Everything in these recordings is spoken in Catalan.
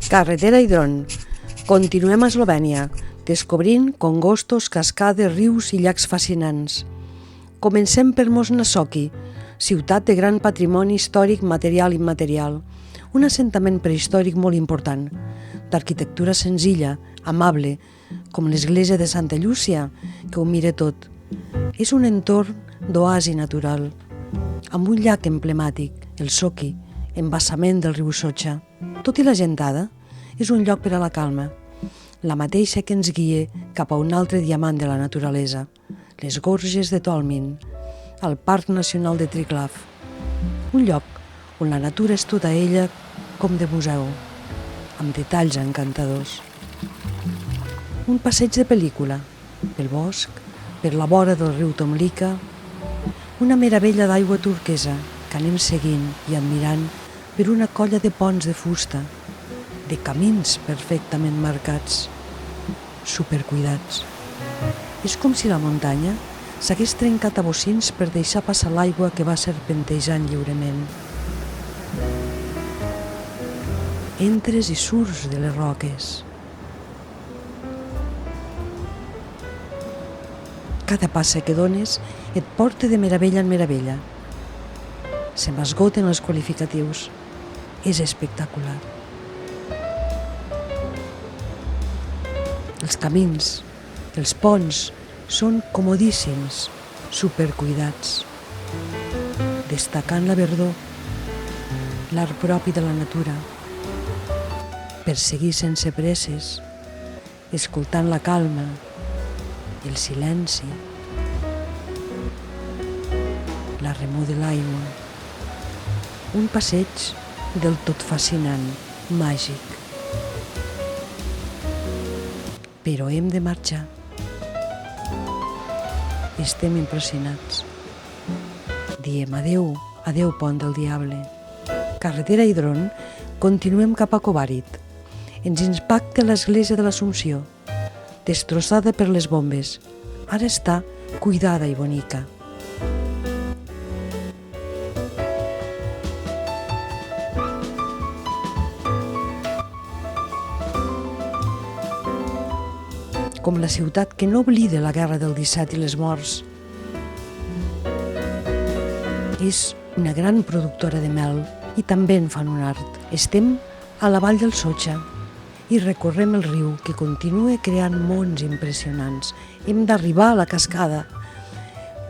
Carretera i dron. Continuem a Eslovènia, descobrint congostos, cascades, rius i llacs fascinants. Comencem per Mosnasoki, ciutat de gran patrimoni històric material i immaterial, un assentament prehistòric molt important, d'arquitectura senzilla, amable, com l'església de Santa Llúcia, que ho mira tot. És un entorn d'oasi natural, amb un llac emblemàtic, el Soki, embassament del riu Socha. Tot i la gentada, és un lloc per a la calma, la mateixa que ens guia cap a un altre diamant de la naturalesa, les gorges de Tolmin, al Parc Nacional de Triglav, un lloc on la natura és tota ella com de museu, amb detalls encantadors. Un passeig de pel·lícula, pel bosc, per la vora del riu Tomlica, una meravella d'aigua turquesa que anem seguint i admirant per una colla de ponts de fusta, de camins perfectament marcats, supercuidats. És com si la muntanya s'hagués trencat a bocins per deixar passar l'aigua que va serpentejant lliurement. Entres i surts de les roques. Cada passa que dones et porta de meravella en meravella. Se m'esgoten els qualificatius. És espectacular. Els camins, els ponts, són comodíssims, supercuidats, destacant la verdor, l'art propi de la natura, per seguir sense presses, escoltant la calma, el silenci, la remor de l'aigua, un passeig del tot fascinant, màgic. Però hem de marxar. Estem impressionats. Diem adeu, adeu pont del diable. Carretera i dron, continuem cap a Kobarid. Ens impacta l'església de l'Assumpció, destrossada per les bombes. Ara està cuidada i bonica. Com la ciutat que no oblida la guerra del 17 i les morts. És una gran productora de mel i també en fan un art. Estem a la vall del Socha i recorrem el riu que continua creant mons impressionants. Hem d'arribar a la cascada.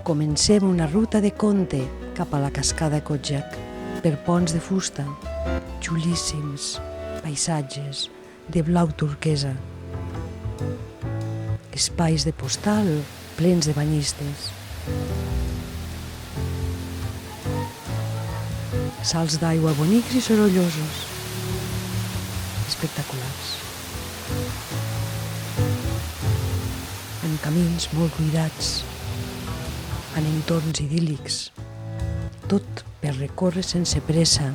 Comencem una ruta de conte cap a la cascada Kotjak per ponts de fusta, xulíssims, paisatges de blau turquesa, espais de postal plens de banyistes, salts d'aigua bonics i sorollosos, espectaculars, en camins molt cuidats, en entorns idíl·lics, tot per recórrer sense pressa,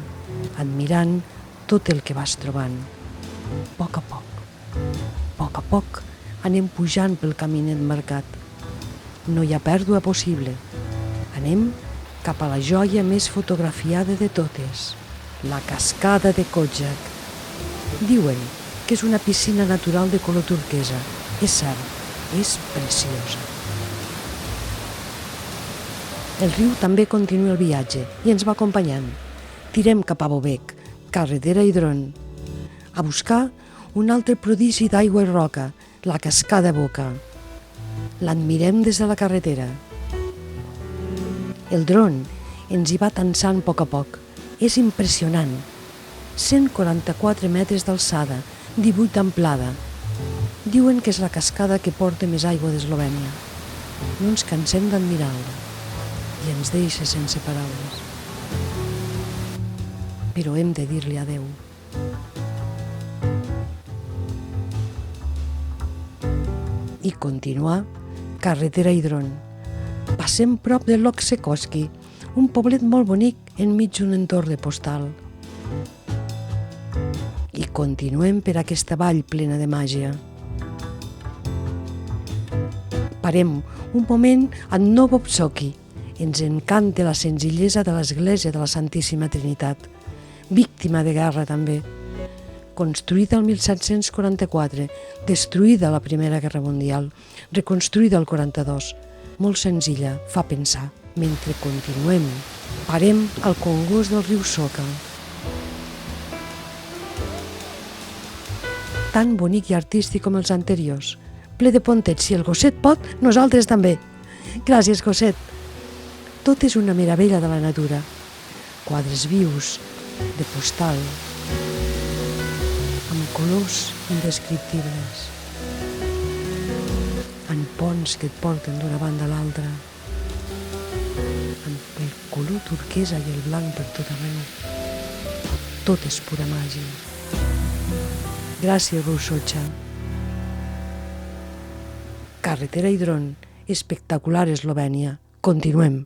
admirant tot el que vas trobant. A poc, a poc, anem pujant pel caminet marcat. No hi ha pèrdua possible. Anem cap a la joia més fotografiada de totes, la cascada de Kotjak. Diuen que és una piscina natural de color turquesa. És cert, és preciosa. El riu també continua el viatge i ens va acompanyant. Tirem cap a Bobek, carretera i dron, a buscar un altre prodigi d'aigua i roca, la cascada Boca. L'admirem des de la carretera. El dron ens hi va tensant a poc. És impressionant. 144 metres d'alçada, 18 d'amplada. Diuen que és la cascada que porta més aigua d'Eslovènia. No ens cansem d'admirar-la i ens deixa sense paraules. Però hem de dir-li adeu. I continuar carretera i dron. Passem prop de Loksekoski, un poblet molt bonic enmig d'un entorn de postal. I continuem per aquesta vall plena de màgia. Parem un moment a Novopsoki. Ens encanta la senzillesa de l'església de la Santíssima Trinitat, víctima de guerra també, construïda el 1744, destruïda a la Primera Guerra Mundial, reconstruïda al 42. Molt senzilla, fa pensar. Mentre continuem, parem al congost del riu Soca. Tan bonic i artístic com els anteriors, ple de pontets. Si el gosset pot, nosaltres també. Gràcies, gosset. Tot és una meravella de la natura. Quadres vius, de postal, amb colors indescriptibles, en ponts que et porten d'una banda a l'altra, amb el color turquesa i el blanc per tot arreu. Tot és pura màgia. Gràcies, Rousotxa. Carretera i dron, espectacular Eslovènia. Continuem.